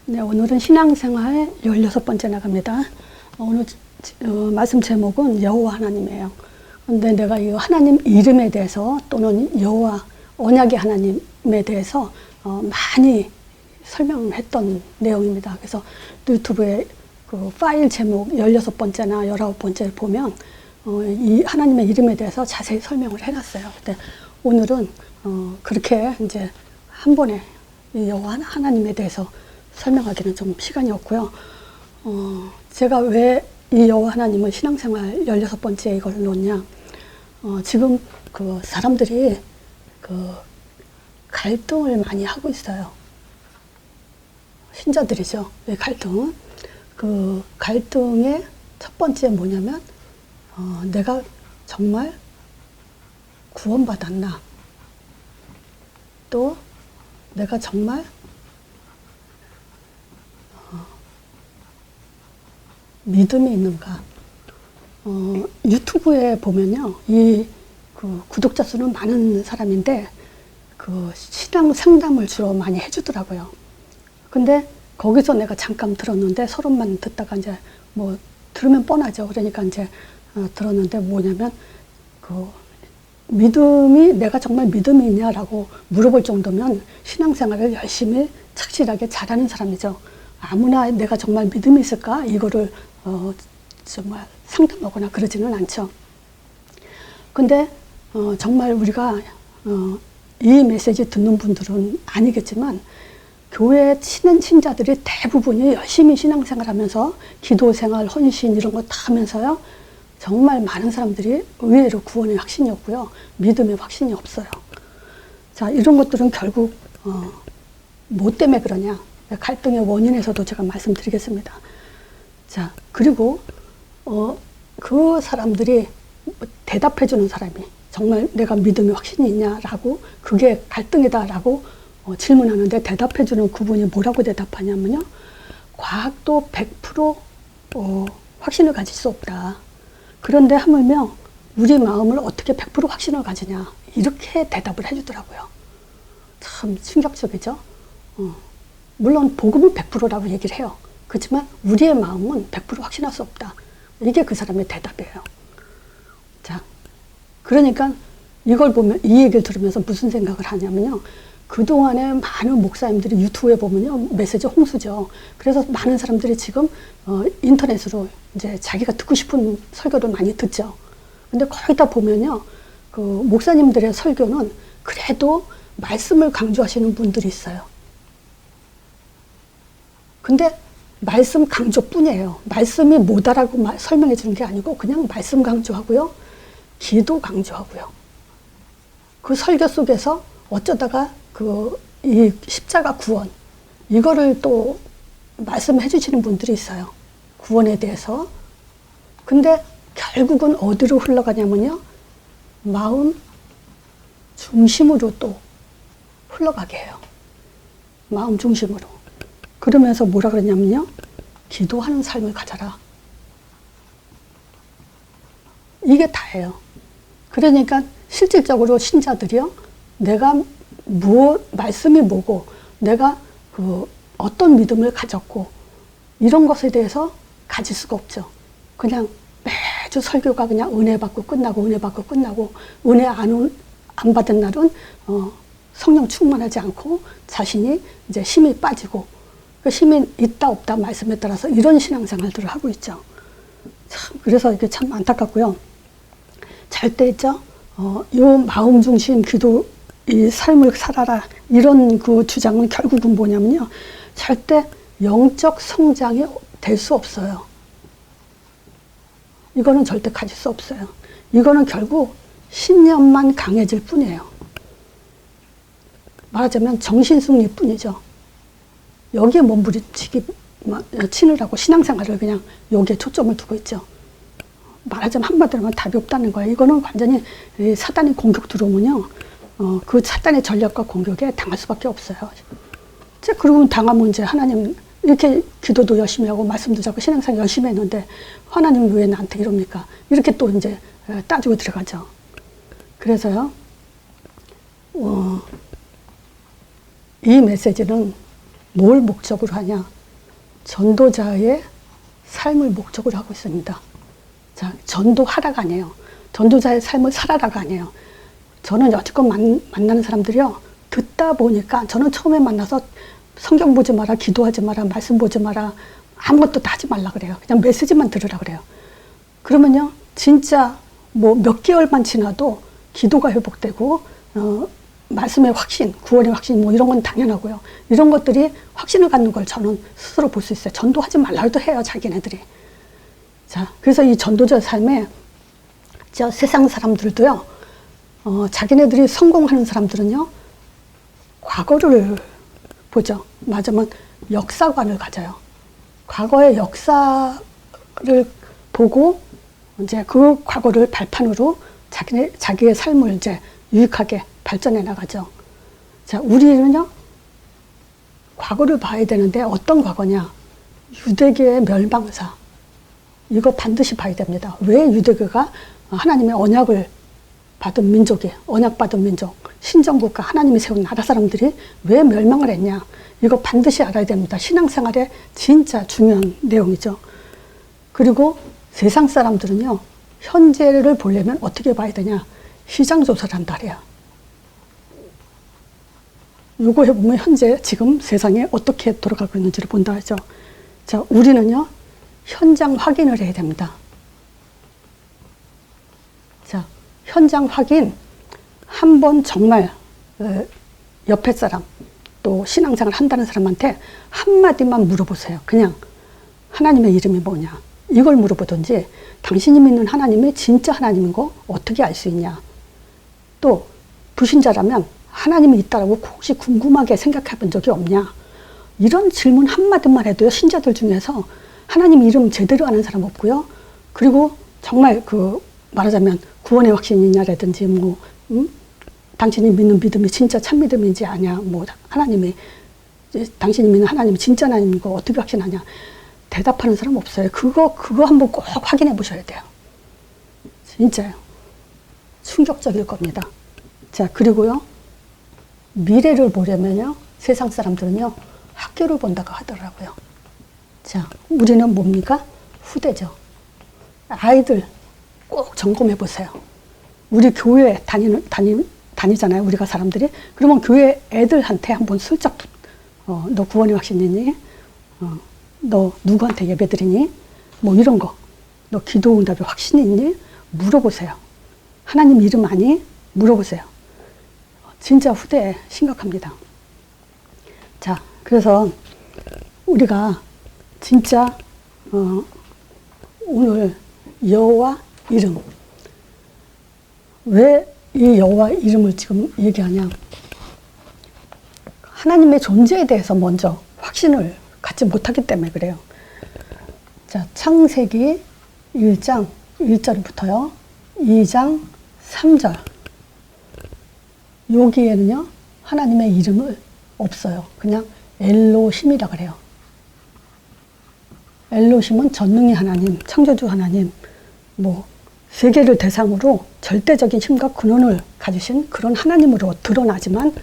네, 오늘은 신앙생활 16번째 나갑니다. 오늘 말씀 제목은 여호와 하나님이에요. 근데 내가 이 하나님 이름에 대해서 또는 여호와 언약의 하나님에 대해서 많이 설명했던 내용입니다. 그래서 유튜브에 그 파일 제목 16번째나 19번째를 보면 이 하나님의 이름에 대해서 자세히 설명을 해놨어요. 근데 오늘은 그렇게 이제 한 번에 이 여호와 하나님에 대해서 설명하기는 좀 시간이 없고요. 제가 왜 이 여호와 하나님은 신앙생활 16번째 이걸 놓냐. 지금 그 사람들이 그 갈등을 많이 하고 있어요. 신자들이죠. 왜 갈등은? 그 갈등의 첫 번째 뭐냐면, 내가 정말 구원받았나? 또 내가 정말 믿음이 있는가? 유튜브에 보면요, 그 구독자 수는 많은 사람인데 그 신앙 상담을 주로 많이 해주더라고요. 근데 거기서 내가 잠깐 들었는데 서론만 듣다가 이제 뭐 들으면 뻔하죠. 그러니까 이제 들었는데 뭐냐면 그 믿음이 내가 정말 믿음이 있냐라고 물어볼 정도면 신앙생활을 열심히 착실하게 잘하는 사람이죠. 아무나 내가 정말 믿음이 있을까 이거를 정말 상담하거나 그러지는 않죠. 근데 정말 우리가 이 메시지 듣는 분들은 아니겠지만 교회 치는 신자들이 대부분이 열심히 신앙생활하면서 기도생활, 헌신 이런 거 다 하면서요, 정말 많은 사람들이 의외로 구원의 확신이 없고요, 믿음의 확신이 없어요. 자, 이런 것들은 결국 뭐 때문에 그러냐, 갈등의 원인에서도 제가 말씀드리겠습니다. 자, 그리고 그 사람들이 대답해주는 사람이 정말 내가 믿음의 확신이 있냐라고, 그게 갈등이다라고 질문하는데 대답해주는 그분이 뭐라고 대답하냐면요, 과학도 100% 확신을 가질 수 없다. 그런데 하물며 우리 마음을 어떻게 100% 확신을 가지냐, 이렇게 대답을 해주더라고요. 참 충격적이죠. 물론 복음은 100%라고 얘기를 해요. 그렇지만 우리의 마음은 100% 확신할 수 없다. 이게 그 사람의 대답이에요. 자, 그러니까 이걸 보면, 이 얘기를 들으면서 무슨 생각을 하냐면요, 그동안에 많은 목사님들이 유튜브에 보면요, 메시지 홍수죠. 그래서 많은 사람들이 지금 인터넷으로 이제 자기가 듣고 싶은 설교를 많이 듣죠. 근데 거기다 보면요, 그 목사님들의 설교는 그래도 말씀을 강조하시는 분들이 있어요. 근데 말씀 강조뿐이에요. 말씀이 뭐다라고 설명해 주는 게 아니고 그냥 말씀 강조하고요, 기도 강조하고요. 그 설교 속에서 어쩌다가 이 십자가 구원, 이거를 또 말씀해 주시는 분들이 있어요. 구원에 대해서. 근데 결국은 어디로 흘러가냐면요, 마음 중심으로 또 흘러가게 해요. 마음 중심으로. 그러면서 뭐라 그러냐면요, 기도하는 삶을 가져라. 이게 다예요. 그러니까 실질적으로 신자들이요, 내가 말씀이 뭐고, 내가 어떤 믿음을 가졌고, 이런 것에 대해서 가질 수가 없죠. 그냥 매주 설교가 그냥 은혜 받고 끝나고, 은혜 받고 끝나고, 은혜 안 받은 날은 성령 충만하지 않고 자신이 이제 힘이 빠지고, 그 힘이 있다 없다 말씀에 따라서 이런 신앙생활들을 하고 있죠. 참, 그래서 이게 참 안타깝고요. 잘 때 있죠. 요 마음 중심 기도, 이 삶을 살아라, 이런 그 주장은 결국은 뭐냐면요, 절대 영적 성장이 될 수 없어요. 이거는 절대 가질 수 없어요. 이거는 결국 신념만 강해질 뿐이에요. 말하자면 정신승리 뿐이죠. 여기에 치느라고 신앙생활을 그냥 여기에 초점을 두고 있죠. 말하자면 한마디로 하면 답이 없다는 거예요. 이거는 완전히 사단의 공격 들어오면요, 그 사단의 전략과 공격에 당할 수밖에 없어요. 그러고 당하면 이제 하나님, 이렇게 기도도 열심히 하고 말씀도 자꾸 신앙생활 열심히 했는데 하나님 왜 나한테 이럽니까? 이렇게 또 이제 따지고 들어가죠. 그래서요, 이 메시지는 뭘 목적으로 하냐? 전도자의 삶을 목적으로 하고 있습니다. 자, 전도하라가 아니에요. 전도자의 삶을 살아라가 아니에요. 저는 여태껏 만나는 사람들이요, 듣다 보니까, 저는 처음에 만나서 성경 보지 마라, 기도하지 마라, 말씀 보지 마라, 아무것도 다 하지 말라 그래요. 그냥 메시지만 들으라 그래요. 그러면요, 진짜 뭐 몇 개월만 지나도 기도가 회복되고, 말씀의 확신, 구원의 확신, 뭐 이런 건 당연하고요. 이런 것들이 확신을 갖는 걸 저는 스스로 볼 수 있어요. 전도하지 말라도 해요, 자기네들이. 자, 그래서 이 전도자 삶에 저 세상 사람들도요, 자기네들이 성공하는 사람들은요, 과거를 보죠. 맞으면 역사관을 가져요. 과거의 역사를 보고 이제 그 과거를 발판으로 자기의 삶을 이제 유익하게 발전해 나가죠. 자, 우리는요, 과거를 봐야 되는데 어떤 과거냐? 유대교의 멸망사. 이거 반드시 봐야 됩니다. 왜 유대교가 하나님의 언약을 받은 민족이에요. 언약받은 민족, 신정국가, 하나님이 세운 나라 사람들이 왜 멸망을 했냐? 이거 반드시 알아야 됩니다. 신앙생활에 진짜 중요한 내용이죠. 그리고 세상 사람들은요, 현재를 보려면 어떻게 봐야 되냐? 시장조사를 한다 그래요. 요거 해보면 현재 지금 세상에 어떻게 돌아가고 있는지를 본다 하죠. 자, 우리는요, 현장 확인을 해야 됩니다. 자, 현장 확인, 한번 정말 옆에 사람, 또 신앙생활 한다는 사람한테 한마디만 물어보세요. 그냥 하나님의 이름이 뭐냐, 이걸 물어보든지, 당신이 믿는 하나님이 진짜 하나님인 거 어떻게 알 수 있냐. 또 불신자라면 하나님이 있다라고 혹시 궁금하게 생각해 본 적이 없냐. 이런 질문 한마디만 해도요, 신자들 중에서 하나님 이름 제대로 아는 사람 없고요. 그리고 정말 말하자면 구원의 확신이냐라든지, 뭐, 당신이 믿는 믿음이 진짜 참 믿음인지 아냐, 뭐, 당신이 믿는 하나님이 진짜 하나님인 거 어떻게 확신하냐. 대답하는 사람 없어요. 그거 한번 꼭 확인해 보셔야 돼요. 진짜요. 충격적일 겁니다. 자, 그리고요, 미래를 보려면요, 세상 사람들은요, 학교를 본다고 하더라고요. 자, 우리는 뭡니까? 후대죠. 아이들 꼭 점검해 보세요. 우리 교회 다니잖아요, 우리가 사람들이. 그러면 교회 애들한테 한번 슬쩍, 너 구원의 확신 있니? 너 누구한테 예배 드리니? 뭐 이런 거. 너 기도 응답에 확신 있니? 물어보세요. 하나님 이름 아니? 물어보세요. 진짜 후대에 심각합니다. 자, 그래서 우리가 진짜 오늘 여호와 이름, 왜 이 여호와 이름을 지금 얘기하냐? 하나님의 존재에 대해서 먼저 확신을 갖지 못하기 때문에 그래요. 자, 창세기 1장 1절부터요, 2장 3절. 여기에는요, 하나님의 이름을 없어요. 그냥 엘로힘이라 그래요. 엘로힘은 전능의 하나님, 창조주 하나님, 뭐 세계를 대상으로 절대적인 힘과 근원을 가지신 그런 하나님으로 드러내셨지만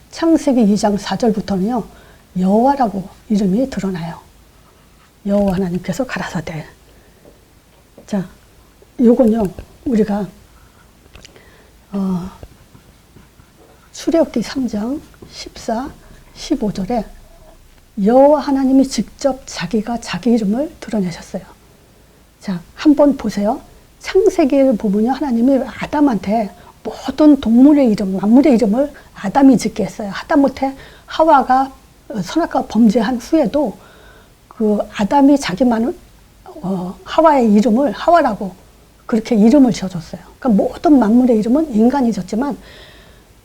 창세기 2장 4절부터는요, 여호와라고 이름이 드러나요. 여호와 하나님께서 가라사대. 자, 요건요, 우리가 출애굽기 3장 14, 15절에 여호와 하나님이 직접 자기가 자기 이름을 드러내셨어요. 자, 한번 보세요. 창세기를 보면요, 하나님이 아담한테 모든 동물의 이름, 만물의 이름을 아담이 짓게 했어요. 하다못해 하와가 선악과 범죄한 후에도 그 아담이 자기만은 하와의 이름을 하와라고 그렇게 이름을 지어줬어요. 그러니까 모든 만물의 이름은 인간이 졌지만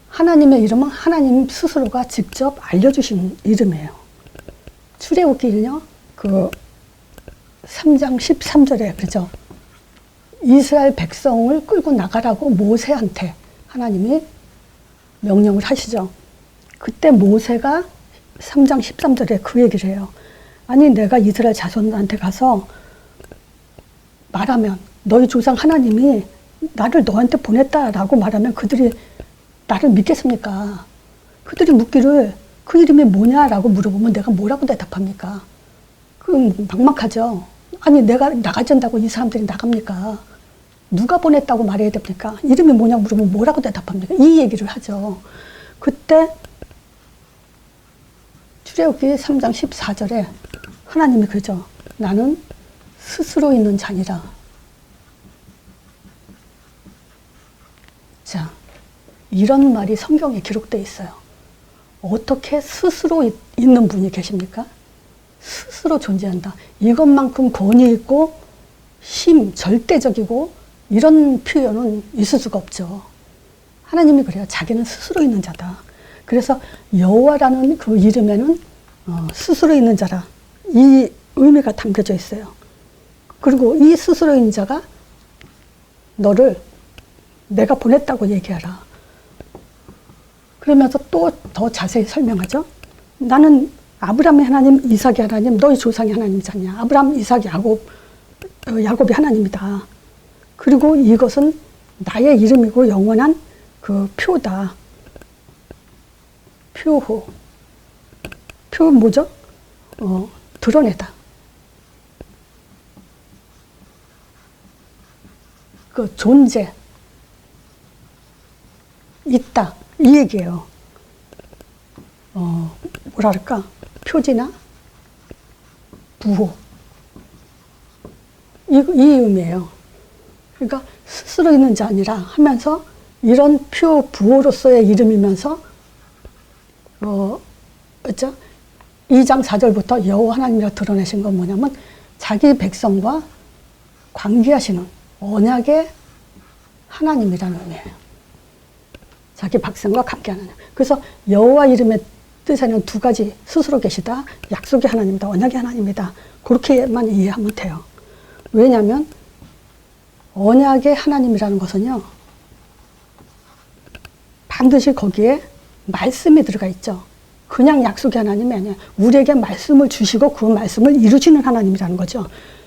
하나님의 이름은 하나님 스스로가 직접 알려주신 이름이에요. 출애굽기는요, 3장 13절에 그러죠. 이스라엘 백성을 끌고 나가라고 모세한테 하나님이 명령을 하시죠. 그때 모세가 3장 13절에 그 얘기를 해요. 아니, 내가 이스라엘 자손한테 가서 말하면, 너희 조상 하나님이 나를 너한테 보냈다라고 말하면 그들이 나를 믿겠습니까? 그들이 묻기를, 그 이름이 뭐냐라고 물어보면 내가 뭐라고 대답합니까? 그건 막막하죠. 아니 내가 나가준다고 이 사람들이 나갑니까? 누가 보냈다고 말해야 됩니까? 이름이 뭐냐고 물으면 뭐라고 대답합니까? 이 얘기를 하죠. 그때 출애굽기 3장 14절에 하나님이 그러죠. 나는 스스로 있는 자니라. 자, 이런 말이 성경에 기록되어 있어요. 어떻게 스스로 있는 분이 계십니까? 스스로 존재한다. 이것만큼 권위 있고 힘, 절대적이고 이런 표현은 있을 수가 없죠. 하나님이 그래요. 자기는 스스로 있는 자다. 그래서 여호와라는 그 이름에는 스스로 있는 자라 이 의미가 담겨져 있어요. 그리고 이 스스로 있는 자가 너를 내가 보냈다고 얘기하라. 그러면서 또 더 자세히 설명하죠. 나는 아브라함의 하나님, 이삭의 하나님, 너희 조상의 하나님이잖냐. 아브라함, 이삭, 야곱이 하나님이다. 그리고 이것은 나의 이름이고 영원한 그 표다. 표호. 표 뭐죠? 드러내다. 그 존재. 있다. 이 얘기예요. 뭐랄까? 표지나 부호. 이 의미예요. 그러니까 스스로 있는 자 아니라 하면서 이런 표 부호로서의 이름이면서 그렇죠? 2장 4절부터 여호와 하나님이라 드러내신 건 뭐냐면 자기 백성과 관계하시는 언약의 하나님이라는 의미예요. 자기 백성과 관계하는. 그래서 여호와 이름의 뜻에는 두 가지 스스로 계시다. 약속의 하나님이다. 언약의 하나님이다. 그렇게만 이해하면 돼요. 왜냐하면 언약의 하나님이라는 것은요. 반드시 거기에 말씀이 들어가 있죠. 그냥 약속의 하나님이 아니에요. 우리에게 말씀을 주시고 그 말씀을 이루시는 하나님이라는 거죠.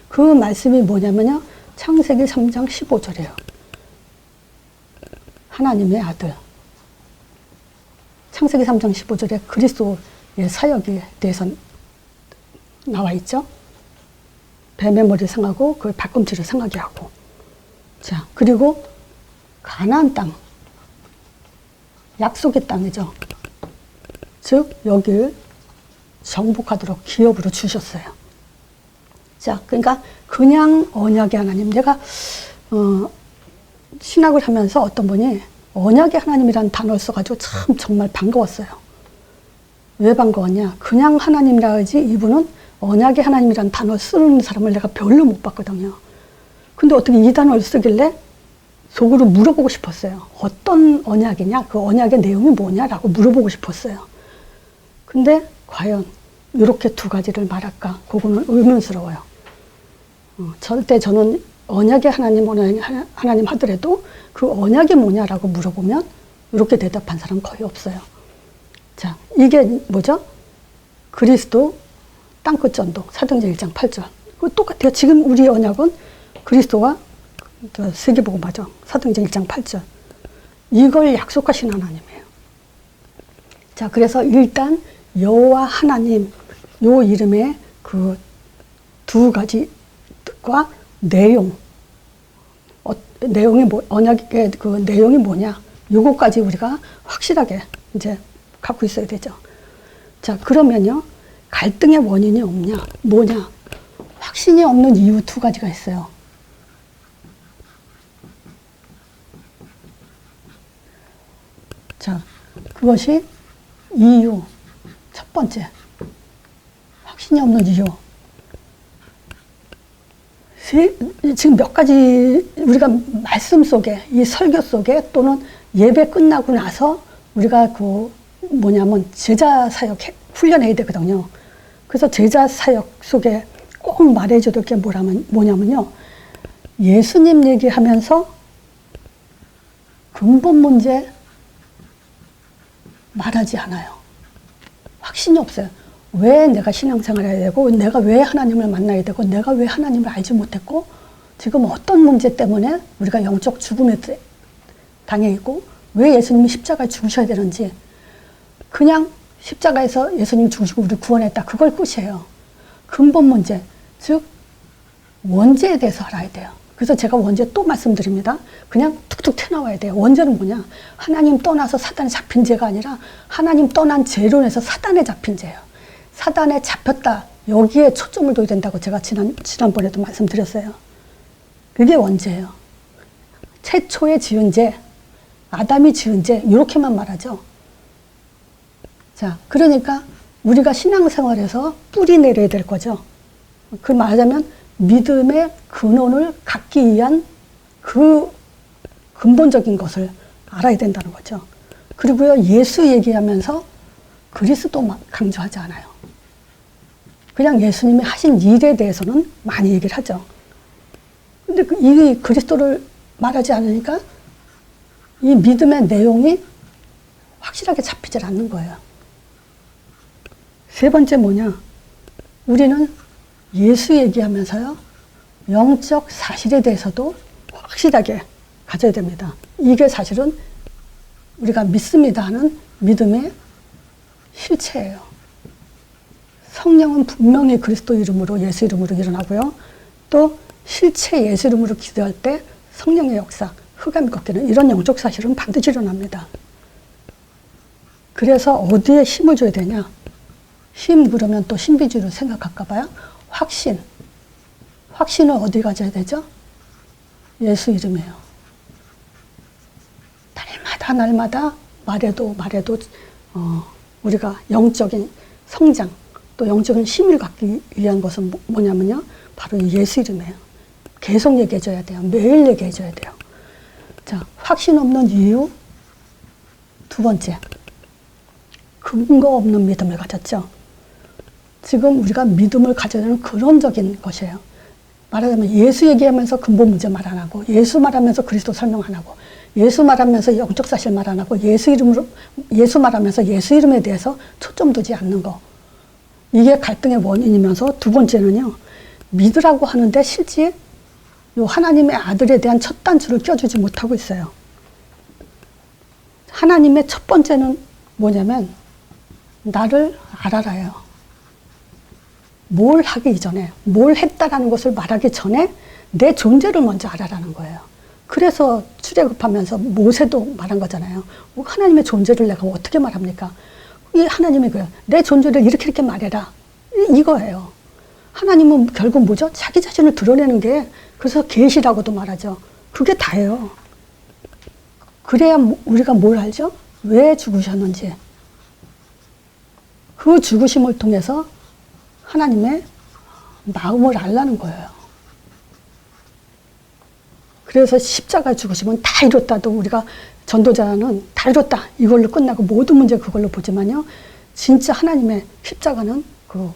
그 말씀이 뭐냐면요. 창세기 3장 15절이에요. 하나님의 아들. 창세기 3장 15절에 그리스도의 사역에 대해서 나와 있죠. 뱀의 머리를 상하고 그 발꿈치를 상하게 하고. 자, 그리고 가나안 땅. 약속의 땅이죠. 즉 여길 정복하도록 기업으로 주셨어요. 자, 그러니까 그냥 언약의 하나님. 내가 신학을 하면서 어떤 분이 언약의 하나님이라는 단어를 써가지고 참 정말 반가웠어요. 왜 반가웠냐? 그냥 하나님이라 하지 이분은 언약의 하나님이라는 단어를 쓰는 사람을 내가 별로 못 봤거든요. 근데 어떻게 이 단어를 쓰길래 속으로 물어보고 싶었어요. 어떤 언약이냐? 그 언약의 내용이 뭐냐라고 물어보고 싶었어요. 근데 과연 이렇게 두 가지를 말할까? 그거는 의문스러워요. 절대 저는 언약의 하나님 하더라도 그 언약이 뭐냐라고 물어보면 이렇게 대답한 사람 거의 없어요. 자, 이게 뭐죠? 그리스도 땅끝 전도 사도행전 1장 8절. 그거 똑같아요. 지금 우리 언약은 그리스도와 세계복음화죠. 사도행전 1장 8절. 이걸 약속하신 하나님이에요. 자, 그래서 일단 여호와 하나님 요 이름의 그 두 가지 뜻과 내용, 내용이 언약의 그 내용이 뭐냐, 요거까지 우리가 확실하게 이제 갖고 있어야 되죠. 자, 그러면요, 갈등의 원인이 없냐, 뭐냐, 확신이 없는 이유 두 가지가 있어요. 자, 그것이 이유, 첫 번째, 확신이 없는 이유. 지금 몇 가지 우리가 말씀 속에, 이 설교 속에 또는 예배 끝나고 나서 우리가 그 뭐냐면 제자 사역 훈련해야 되거든요. 그래서 제자 사역 속에 꼭 말해줘야 될 게 뭐냐면요. 예수님 얘기하면서 근본 문제 말하지 않아요. 확신이 없어요. 왜 내가 신앙생활을 해야 되고, 내가 왜 하나님을 만나야 되고, 내가 왜 하나님을 알지 못했고, 지금 어떤 문제 때문에 우리가 영적 죽음에 당해 있고, 왜 예수님이 십자가에 죽으셔야 되는지, 그냥 십자가에서 예수님 죽으시고 우리 구원했다. 그걸 끝이에요. 근본 문제, 즉 원죄에 대해서 알아야 돼요. 그래서 제가 원죄 또 말씀드립니다. 그냥 툭툭 튀어나와야 돼요. 원죄는 뭐냐? 하나님 떠나서 사단에 잡힌 죄가 아니라 하나님 떠난 죄로 인해서 사단에 잡힌 죄예요. 사단에 잡혔다. 여기에 초점을 둬야 된다고 제가 지난번에도 말씀드렸어요. 그게 원죄예요. 최초에 지은 죄, 아담이 지은 죄, 이렇게만 말하죠. 자, 그러니까 우리가 신앙생활에서 뿌리 내려야 될 거죠. 그 말하자면 믿음의 근원을 갖기 위한 그 근본적인 것을 알아야 된다는 거죠. 그리고요, 예수 얘기하면서 그리스도 강조하지 않아요. 그냥 예수님이 하신 일에 대해서는 많이 얘기를 하죠. 근데 이 그리스도를 말하지 않으니까 이 믿음의 내용이 확실하게 잡히질 않는 거예요. 세 번째 뭐냐? 우리는 예수 얘기하면서요, 영적 사실에 대해서도 확실하게 가져야 됩니다. 이게 사실은 우리가 믿습니다 하는 믿음의 실체예요. 성령은 분명히 그리스도 이름으로, 예수 이름으로 일어나고요. 또 실체 예수 이름으로 기도할 때 성령의 역사, 흑암이 꺾이는 이런 영적 사실은 반드시 일어납니다. 그래서 어디에 힘을 줘야 되냐? 힘 그러면 또 신비주의로 생각할까 봐요. 확신. 확신을 어디 가져야 되죠? 예수 이름이에요. 날마다 말해도 우리가 영적인 성장 또 영적인 힘을 갖기 위한 것은 뭐냐면요, 바로 예수 이름이에요. 계속 얘기해줘야 돼요. 매일 얘기해줘야 돼요. 자, 확신 없는 이유. 두 번째, 근거 없는 믿음을 가졌죠. 지금 우리가 믿음을 가져야 되는 근원적인 것이에요. 말하자면 예수 얘기하면서 근본 문제 말 안 하고, 예수 말하면서 그리스도 설명 안 하고, 예수 말하면서 영적 사실 말 안 하고, 예수 말하면서 예수 이름에 대해서 초점 두지 않는 거. 이게 갈등의 원인이면서, 두 번째는요, 믿으라고 하는데 실제 요 하나님의 아들에 대한 첫 단추를 껴주지 못하고 있어요. 하나님의 첫 번째는 뭐냐면 나를 알아라요. 뭘 하기 이전에, 뭘 했다라는 것을 말하기 전에 내 존재를 먼저 알아라는 거예요. 그래서 출애굽하면서 모세도 말한 거잖아요. 하나님의 존재를 내가 어떻게 말합니까? 이 하나님이 그래요. 내 존재를 이렇게 말해라. 이거예요. 하나님은 결국 뭐죠? 자기 자신을 드러내는 게, 그래서 계시라고도 말하죠. 그게 다예요. 그래야 우리가 뭘 알죠? 왜 죽으셨는지. 그 죽으심을 통해서 하나님의 마음을 알라는 거예요. 그래서 십자가 죽으시면 다 이뤘다도 우리가 전도자는 다 이뤘다 이걸로 끝나고 모든 문제 그걸로 보지만요, 진짜 하나님의 십자가는 그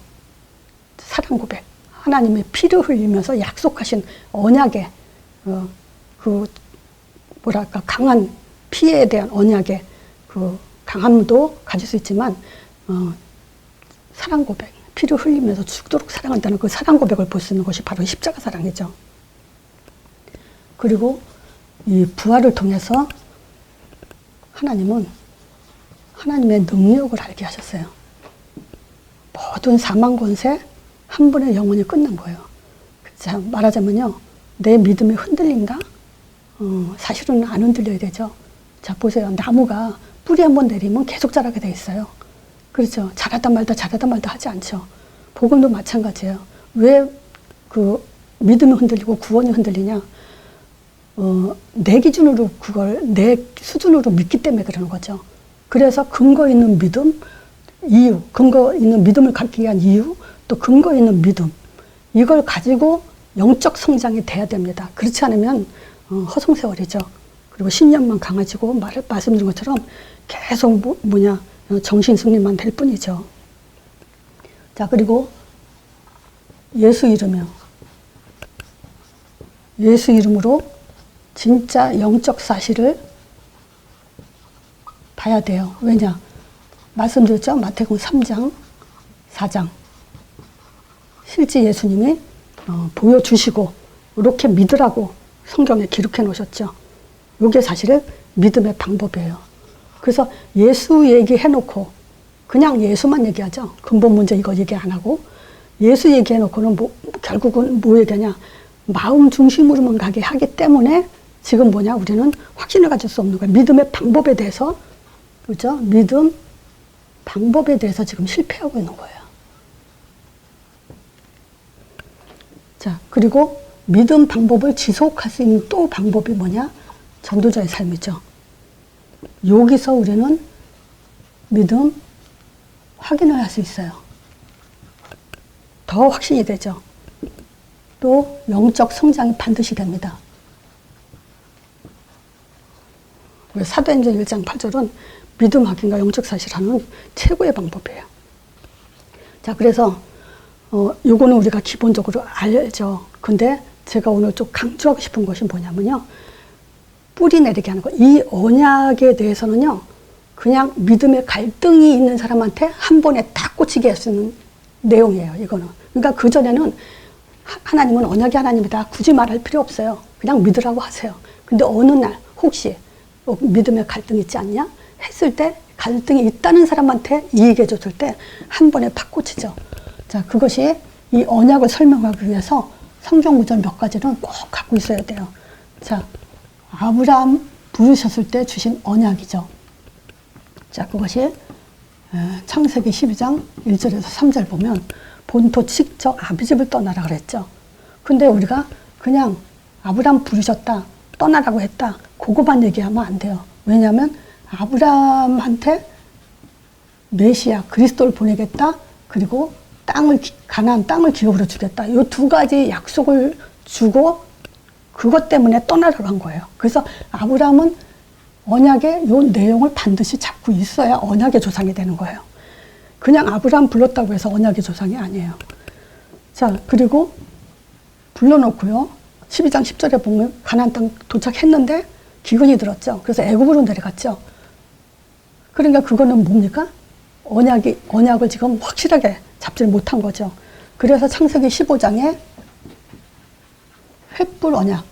사랑 고백, 하나님의 피를 흘리면서 약속하신 언약의 그 뭐랄까 강한 피에 대한 언약의 그 강함도 가질 수 있지만 사랑 고백, 피를 흘리면서 죽도록 사랑한다는 그 사랑 고백을 볼 수 있는 것이 바로 십자가 사랑이죠. 그리고 이 부활을 통해서 하나님은 하나님의 능력을 알게 하셨어요. 모든 사망 권세 한 번에 영원히 끝난 거예요. 자, 말하자면요, 내 믿음이 흔들린다? 사실은 안 흔들려야 되죠. 자, 보세요. 나무가 뿌리 한번 내리면 계속 자라게 돼 있어요. 그렇죠. 자라다 말다 하지 않죠. 복음도 마찬가지예요. 왜 그 믿음이 흔들리고 구원이 흔들리냐? 내 기준으로 그걸 내 수준으로 믿기 때문에 그러는 거죠. 그래서 근거 있는 믿음, 이유, 근거 있는 믿음을 갖기 위한 이유, 또 근거 있는 믿음, 이걸 가지고 영적 성장이 돼야 됩니다. 그렇지 않으면 허송세월이죠. 그리고 신념만 강해지고 말씀드린 것처럼 계속 정신 승리만 될 뿐이죠. 자, 그리고 예수 이름이요. 예수 이름으로 진짜 영적 사실을 봐야 돼요. 왜냐? 말씀드렸죠? 마태복음 3장, 4장. 실제 예수님이 보여주시고 이렇게 믿으라고 성경에 기록해 놓으셨죠. 이게 사실은 믿음의 방법이에요. 그래서 예수 얘기해 놓고 그냥 예수만 얘기하죠. 근본 문제 이거 얘기 안 하고. 예수 얘기해놓고는 결국은 뭐 얘기하냐. 마음 중심으로만 가게 하기 때문에 지금 뭐냐. 우리는 확신을 가질 수 없는 거예요. 믿음의 방법에 대해서, 그죠? 믿음 방법에 대해서 지금 실패하고 있는 거예요. 자, 그리고 믿음 방법을 지속할 수 있는 또 방법이 뭐냐? 전도자의 삶이죠. 여기서 우리는 믿음 확인을 할 수 있어요. 더 확신이 되죠. 또 영적 성장이 반드시 됩니다. 사도행전 1장 8절은 믿음 확인과 영적 사실하는 최고의 방법이에요. 자, 그래서 요거는 우리가 기본적으로 알죠. 근데 제가 오늘 좀 강조하고 싶은 것이 뭐냐면요. 뿌리 내리게 하는 거. 이 언약에 대해서는요. 그냥 믿음의 갈등이 있는 사람한테 한 번에 딱 꽂히게 할 수 있는 내용이에요. 이거는. 그러니까 그전에는 하나님은 언약의 하나님이다. 굳이 말할 필요 없어요. 그냥 믿으라고 하세요. 근데 어느 날 혹시 믿음의 갈등이 있지 않냐? 했을 때 갈등이 있다는 사람한테 이익해 줬을 때 한 번에 팍 꽂히죠. 자, 그것이 이 언약을 설명하기 위해서 성경 구절 몇 가지는 꼭 갖고 있어야 돼요. 자, 아브라함 부르셨을 때 주신 언약이죠. 자, 그것이 창세기 12장 1절에서 3절 보면 본토 직접 아비 집을 떠나라 그랬죠. 근데 우리가 그냥 아브라함 부르셨다, 떠나라고 했다, 그거만 얘기하면 안 돼요. 왜냐하면 아브라함한테 메시아 그리스도를 보내겠다, 그리고 가나안 땅을 기업으로 주겠다. 이 두 가지 약속을 주고 그것 때문에 떠나라고 한 거예요. 그래서 아브라함은 언약의 이 내용을 반드시 잡고 있어야 언약의 조상이 되는 거예요. 그냥 아브라함 불렀다고 해서 언약의 조상이 아니에요. 자, 그리고 불러놓고요. 12장 10절에 보면 가나안 땅 도착했는데 기근이 들었죠. 그래서 애굽으로 내려갔죠. 그러니까 그거는 뭡니까? 언약을 지금 확실하게 잡지 못한 거죠. 그래서 창세기 15장에 횃불 언약,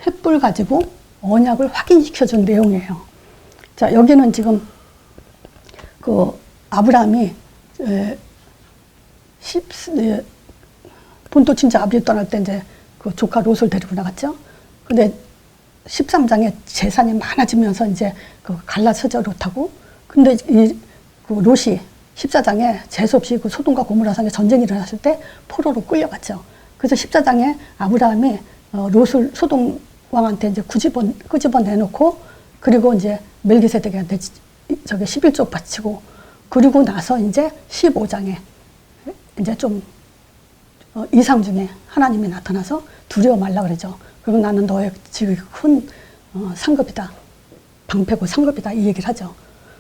횃불 가지고 언약을 확인시켜준 내용이에요. 자, 여기는 지금 그 아브라함이 본토 친자 아비 떠날 때 이제 그 조카 롯을 데리고 나갔죠. 근데 13장에 재산이 많아지면서 이제 그 갈라서져 롯하고, 근데 그 롯이 14장에 재수없이 그 소돔과 고모라 상에 전쟁이 일어났을 때 포로로 끌려갔죠. 그래서 14장에 아브라함이 롯을 소돔 왕한테 이제 끄집어 내놓고, 그리고 이제 멜기세덱한테 저기 11조 바치고, 그리고 나서 이제 15장에 이제 좀 이상 중에 하나님이 나타나서 두려워 말라 그러죠. 그리고 나는 너의 지극히 큰 상급이다. 방패고 상급이다. 이 얘기를 하죠.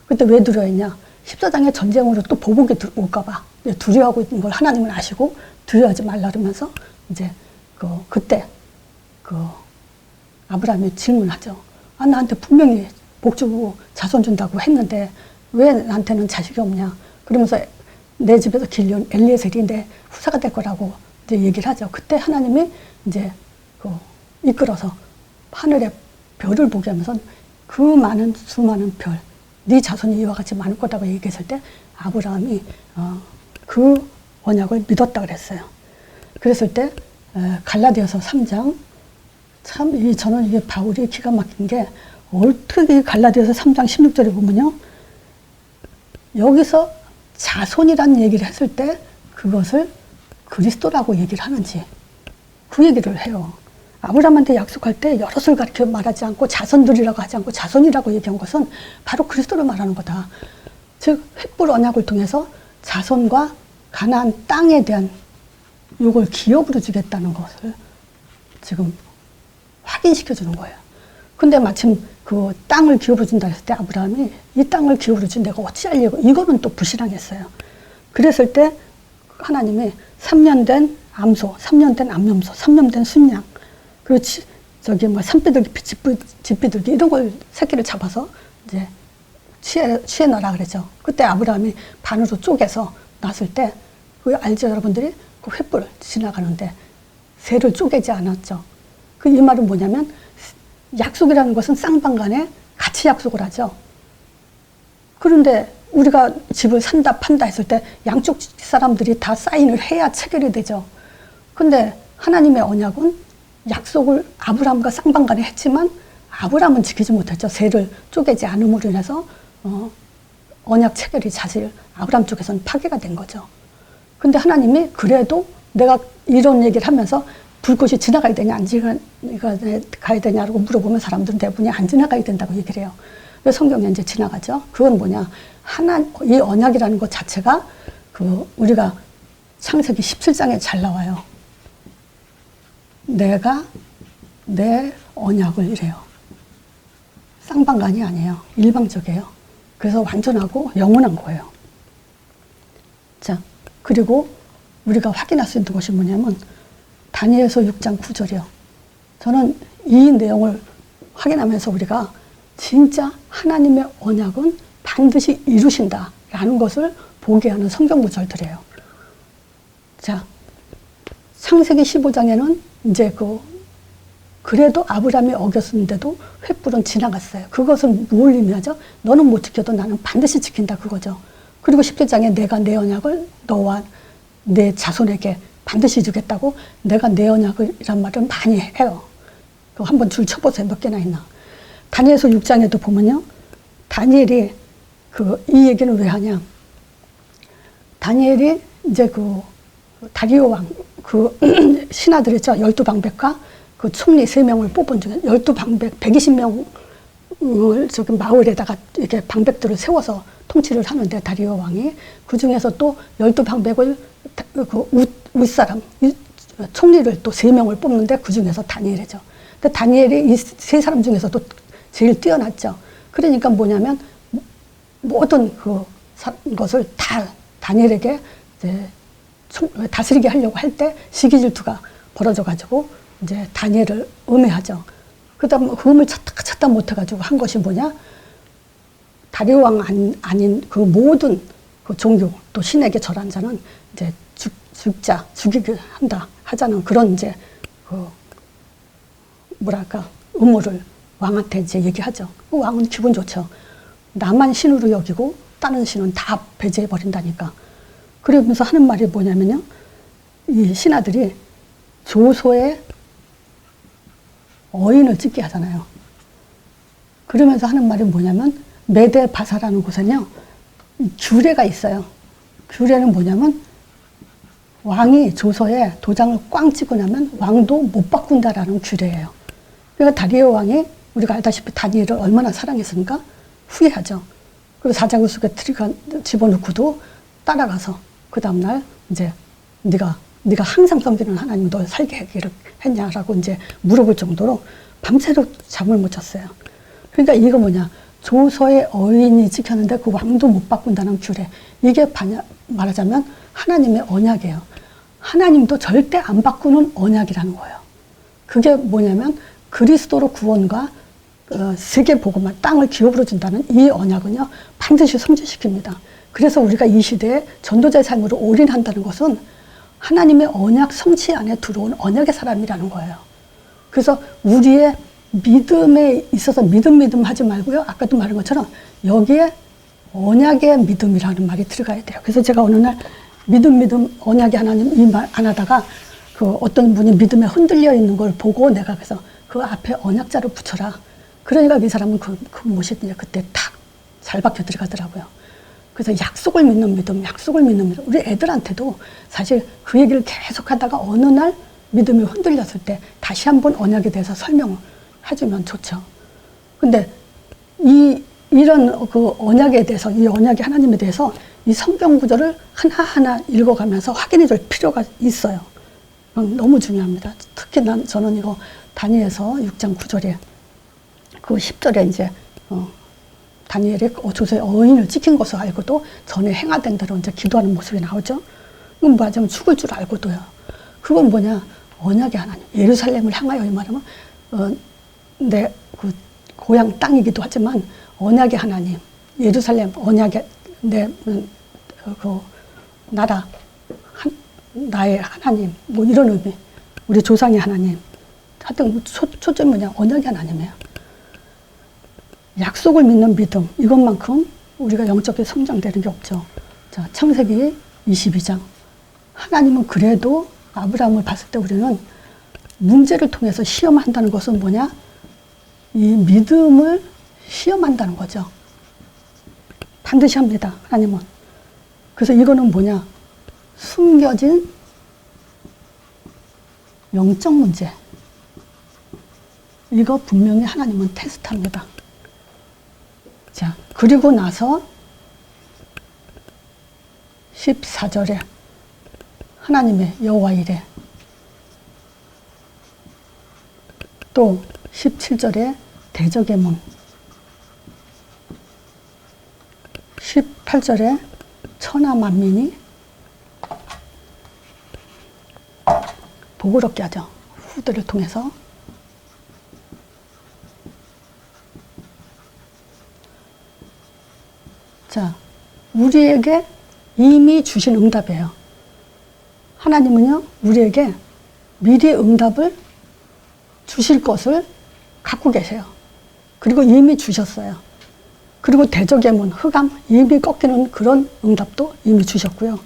그때 왜 두려워했냐? 14장에 전쟁으로 또 보복이 올까봐 두려워하고 있는 걸 하나님은 아시고 두려워하지 말라 그러면서 이제 그때 아브라함이 질문하죠. 아, 나한테 분명히 복 주고 자손 준다고 했는데 왜 나한테는 자식이 없냐? 그러면서 내 집에서 길려온 엘리에셀이 내 후사가 될 거라고 이제 얘기를 하죠. 그때 하나님이 이제 이끌어서 하늘의 별을 보게 하면서 그 많은 수많은 별, 네 자손이 이와 같이 많을 거라고 얘기했을 때 아브라함이 그 언약을 믿었다 그랬어요. 그랬을 때 갈라디아서 3장 참 저는 이게 바울이 기가 막힌 게 어떻게 갈라디아서 3장 16절에 보면요. 여기서 자손이라는 얘기를 했을 때 그것을 그리스도라고 얘기를 하는지 그 얘기를 해요. 아브라함한테 약속할 때 여럿을 가르쳐 말하지 않고 자손들이라고 하지 않고 자손이라고 얘기한 것은 바로 그리스도를 말하는 거다. 즉 횃불 언약을 통해서 자손과 가나안 땅에 대한 이걸 기업으로 주겠다는 것을 지금 확인시켜 주는 거예요. 근데 마침 그 땅을 기업으로 준다 했을 때 아브라함이 이 땅을 기업으로 준 내가 어찌하려고, 이거는 또 불신앙했어요. 그랬을 때 하나님이 3년 된 암소, 3년 된 암염소, 3년 된 순양, 그리고 산비둘기, 집비둘기 이런 걸 새끼를 잡아서 이제 취해 넣으라 그러죠. 그때 아브라함이 반으로 쪼개서 놨을 때, 그 알죠 여러분들이? 그 횃불 지나가는데 새를 쪼개지 않았죠. 그 이 말은 뭐냐면 약속이라는 것은 쌍방간에 같이 약속을 하죠. 그런데 우리가 집을 산다 판다 했을 때 양쪽 사람들이 다 사인을 해야 체결이 되죠. 근데 하나님의 언약은 약속을 아브라함과 쌍방간에 했지만 아브라함은 지키지 못했죠. 세를 쪼개지 않음으로 인해서 언약 체결이 사실 아브라함 쪽에서는 파괴가 된 거죠. 근데 하나님이 그래도 내가 이런 얘기를 하면서 불꽃이 지나가야 되냐 안 지나가야 되냐라고 물어보면 사람들은 대부분이 안 지나가야 된다고 얘기를 해요. 그래서 성경에 이제 지나가죠. 그건 뭐냐, 이 언약이라는 것 자체가 우리가 창세기 17장에 잘 나와요. 내가 내 언약을 이래요. 쌍방간이 아니에요. 일방적이에요. 그래서 완전하고 영원한 거예요. 자, 그리고 우리가 확인할 수 있는 것이 뭐냐면 다니엘서 6장 9절이요. 저는 이 내용을 확인하면서 우리가 진짜 하나님의 언약은 반드시 이루신다라는 것을 보게 하는 성경 구절들이에요. 자, 창세기 15장에는 이제 그래도 아브라함이 어겼는데도 횃불은 지나갔어요. 그것은 뭘 의미하죠? 너는 못 지켜도 나는 반드시 지킨다 그거죠. 그리고 17장에 내가 내 언약을 너와 내 자손에게 반드시 주겠다고 내가 내 언약이란 말을 많이 해요. 그거 한번 줄 쳐보세요. 몇 개나 있나. 다니엘서 6장에도 보면요. 다니엘이 이 얘기는 왜 하냐. 다니엘이 이제 다리오 왕, 신하들이죠. 12방백과 그 총리 3명을 뽑은 중에 12방백, 120명을 저기 마을에다가 이렇게 방백들을 세워서 통치를 하는데 다리오 왕이 그 중에서 또 12방백을 윗사람, 총리를 또 3명을 뽑는데 그 중에서 다니엘이죠. 근데 다니엘이 이 3사람 중에서도 제일 뛰어났죠. 그러니까 뭐냐면 모든 것을 다 다니엘에게 이제 다스리게 하려고 할 때 시기질투가 벌어져가지고 이제 다니엘을 음해하죠. 그다음 그 음을 찾다 못해가지고 한 것이 뭐냐? 다리오 왕 아닌 그 모든 종교 또 신에게 절한 자는 이제 죽이게 한다 하자는 그런 이제 뭐랄까 음모를 왕한테 이제 얘기하죠. 왕은 기분 좋죠. 나만 신으로 여기고 다른 신은 다 배제해 버린다니까. 그러면서 하는 말이 뭐냐면요. 이 신하들이 조소에 어인을 찍게 하잖아요. 그러면서 하는 말이 뭐냐면 메데바사라는 곳은요. 규례가 있어요. 규례는 뭐냐면 왕이 조서에 도장을 꽝 찍고 나면 왕도 못 바꾼다라는 규례예요. 그러니까 다리오 왕이 우리가 알다시피 다니엘을 얼마나 사랑했습니까? 후회하죠. 그리고 사자굴 속에 집어넣고도 따라가서 그 다음날 이제 네가 항상 섬기는 하나님 널 살게 하기를 했냐라고 이제 물어볼 정도로 밤새도록 잠을 못 잤어요. 그러니까 이거 뭐냐, 조서의 어인이 지켰는데 그 왕도 못 바꾼다는 규례. 이게 말하자면 하나님의 언약이에요. 하나님도 절대 안 바꾸는 언약이라는 거예요. 그게 뭐냐면 그리스도로 구원과 세계 복음만 땅을 기업으로 준다는 이 언약은요 반드시 성취시킵니다. 그래서 우리가 이 시대에 전도자의 삶으로 올인한다는 것은 하나님의 언약 성취 안에 들어온 언약의 사람이라는 거예요. 그래서 우리의 믿음에 있어서 믿음 하지 말고요. 아까도 말한 것처럼 여기에 언약의 믿음이라는 말이 들어가야 돼요. 그래서 제가 어느 날 믿음 언약의 하나님 이 말 안 하다가 어떤 분이 믿음에 흔들려 있는 걸 보고 내가 그래서 그 앞에 언약자를 붙여라. 그러니까 이 사람은 그 못이 이제 그때 탁 잘 박혀 들어가더라고요. 그래서 약속을 믿는 믿음. 우리 애들한테도 사실 그 얘기를 계속 하다가 어느 날 믿음이 흔들렸을 때 다시 한번 언약에 대해서 설명을 해주면 좋죠. 근데 이런 그 언약에 대해서, 이 언약의 하나님에 대해서 이 성경 구절을 하나하나 읽어가면서 확인해 줄 필요가 있어요. 너무 중요합니다. 특히 저는 이거 다니엘서 6장 9절에 그 10절에 이제 다니엘이 조서의 어인을 지킨 것을 알고도 전에 행하던 대로 이제 기도하는 모습이 나오죠. 이건 뭐냐면 죽을 줄 알고도요. 그건 뭐냐, 언약의 하나님, 예루살렘을 향하여 이 말하면 내 그 고향 땅이기도 하지만 언약의 하나님, 예루살렘 언약의 내 그 나라, 나의 하나님, 뭐 이런 의미, 우리 조상의 하나님, 하여튼 초점이 뭐냐, 언약의 하나님이에요. 약속을 믿는 믿음, 이것만큼 우리가 영적인 성장되는 게 없죠. 자, 창세기 22장. 하나님은 그래도 아브라함을 봤을 때 우리는 문제를 통해서 시험한다는 것은 뭐냐? 이 믿음을 시험한다는 거죠. 반드시 합니다, 하나님은. 그래서 이거는 뭐냐? 숨겨진 영적 문제. 이거 분명히 하나님은 테스트합니다. 자, 그리고 나서 14절에 하나님의 여호와 이레, 또 17절에 대적의 문, 18절에 천하 만민이 복을 얻게 하죠. 후들을 통해서. 자, 우리에게 이미 주신 응답이에요. 하나님은요, 우리에게 미리 응답을 주실 것을 갖고 계세요. 그리고 이미 주셨어요. 그리고 대적의 문, 흑암, 이미 꺾이는 그런 응답도 이미 주셨고요.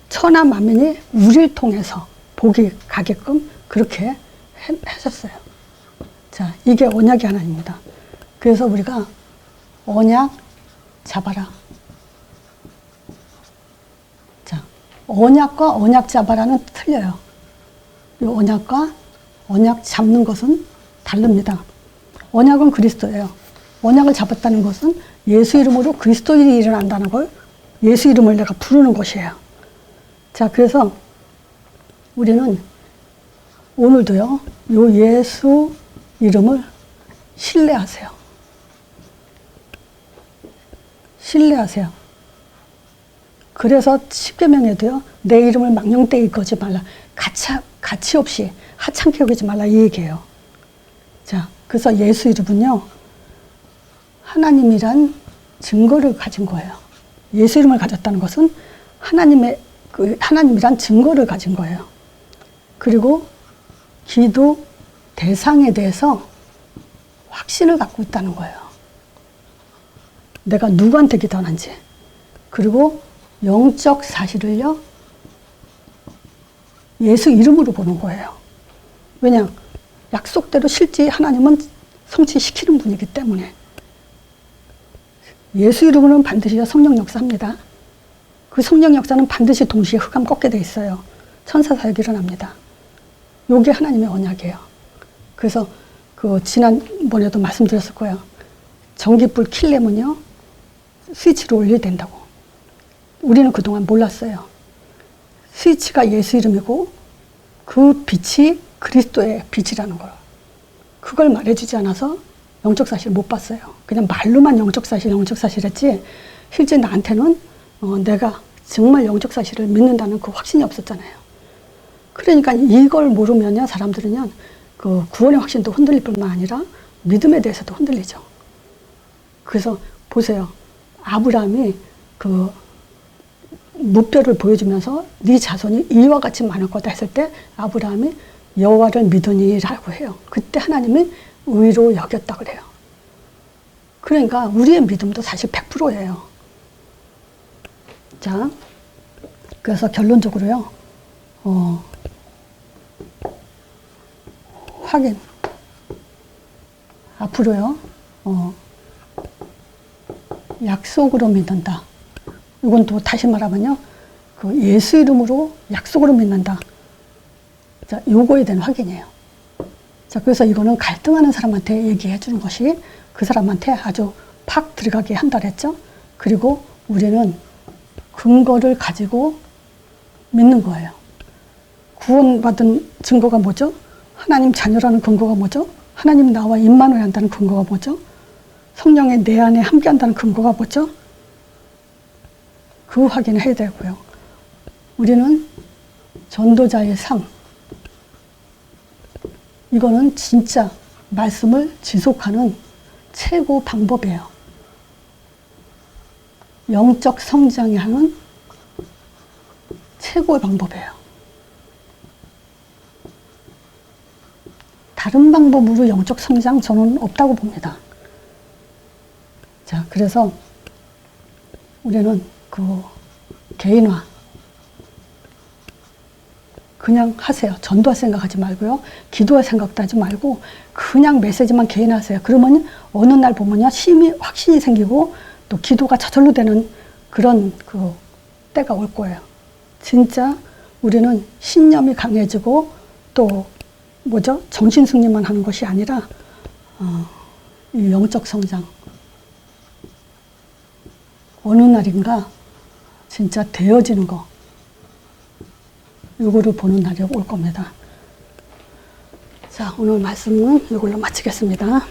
천하 만민이 우리를 통해서 복이 가게끔 그렇게 하셨어요. 자, 이게 언약의 하나님입니다. 그래서 우리가 언약 잡아라. 자, 언약과 언약 잡아라는 틀려요. 이 언약과 언약 잡는 것은 다릅니다. 언약은 그리스도예요. 언약을 잡았다는 것은 예수 이름으로 그리스도인이 일어난다는 걸, 예수 이름을 내가 부르는 것이에요. 자, 그래서 우리는 오늘도요, 요 예수 이름을 신뢰하세요. 신뢰하세요. 그래서 십계명에도요, 내 이름을 망령되이 거지 말라. 가치 없이 하찮게 여기지 말라, 이 얘기예요. 자, 그래서 예수 이름은요, 하나님이란 증거를 가진 거예요. 예수 이름을 가졌다는 것은 하나님이란 증거를 가진 거예요. 그리고 기도 대상에 대해서 확신을 갖고 있다는 거예요. 내가 누구한테 기도하는지. 그리고 영적 사실을요, 예수 이름으로 보는 거예요. 왜냐? 약속대로 실제 하나님은 성취시키는 분이기 때문에. 예수 이름으로는 반드시 성령 역사합니다. 그 성령 역사는 반드시 동시에 흑암 꺾게 돼 있어요. 천사 사역이 일어납니다. 요게 하나님의 언약이에요. 그래서 지난번에도 말씀드렸을 거예요. 전기불 킬려면요, 스위치로 올려야 된다고. 우리는 그동안 몰랐어요. 스위치가 예수 이름이고 그 빛이 그리스도의 빛이라는 걸. 그걸 말해주지 않아서 영적 사실 못 봤어요. 그냥 말로만 영적 사실 했지, 실제 나한테는 내가 정말 영적 사실을 믿는다는 그 확신이 없었잖아요. 그러니까 이걸 모르면요, 사람들은요, 그 구원의 확신도 흔들릴 뿐만 아니라 믿음에 대해서도 흔들리죠. 그래서 보세요. 아브라함이 그 무뼈를 보여주면서 네 자손이 이와 같이 많을 거다 했을 때 아브라함이 여호와를 믿으니라고 해요. 그때 하나님이 의로 여겼다 그래요. 그러니까 우리의 믿음도 사실 100%예요. 자, 그래서 결론적으로요, 확인. 앞으로요, 약속으로 믿는다. 이건 또 다시 말하면요, 그 예수 이름으로 약속으로 믿는다. 자, 요거에 대한 확인이에요. 자, 그래서 이거는 갈등하는 사람한테 얘기해 주는 것이 그 사람한테 아주 팍 들어가게 한다 그랬죠. 그리고 우리는 근거를 가지고 믿는 거예요. 구원받은 증거가 뭐죠? 하나님 자녀라는 근거가 뭐죠? 하나님 나와 임마누엘 한다는 근거가 뭐죠? 성령의 내 안에 함께 한다는 근거가 뭐죠? 그 확인을 해야 되고요. 우리는 전도자의 삶, 이거는 진짜 말씀을 지속하는 최고 방법이에요. 영적 성장에 하는 최고의 방법이에요. 다른 방법으로 영적 성장 저는 없다고 봅니다. 그래서 우리는 그 개인화 그냥 하세요. 전도할 생각하지 말고요. 기도할 생각도 하지 말고 그냥 메시지만 개인하세요. 그러면 어느 날 보면요. 확신이 생기고 또 기도가 저절로 되는 그런 그 때가 올 거예요. 진짜 우리는 신념이 강해지고 또 뭐죠? 정신 승리만 하는 것이 아니라 이 영적 성장. 어느 날인가 진짜 되어지는 거. 이거를 보는 날이 올 겁니다. 자, 오늘 말씀은 이걸로 마치겠습니다.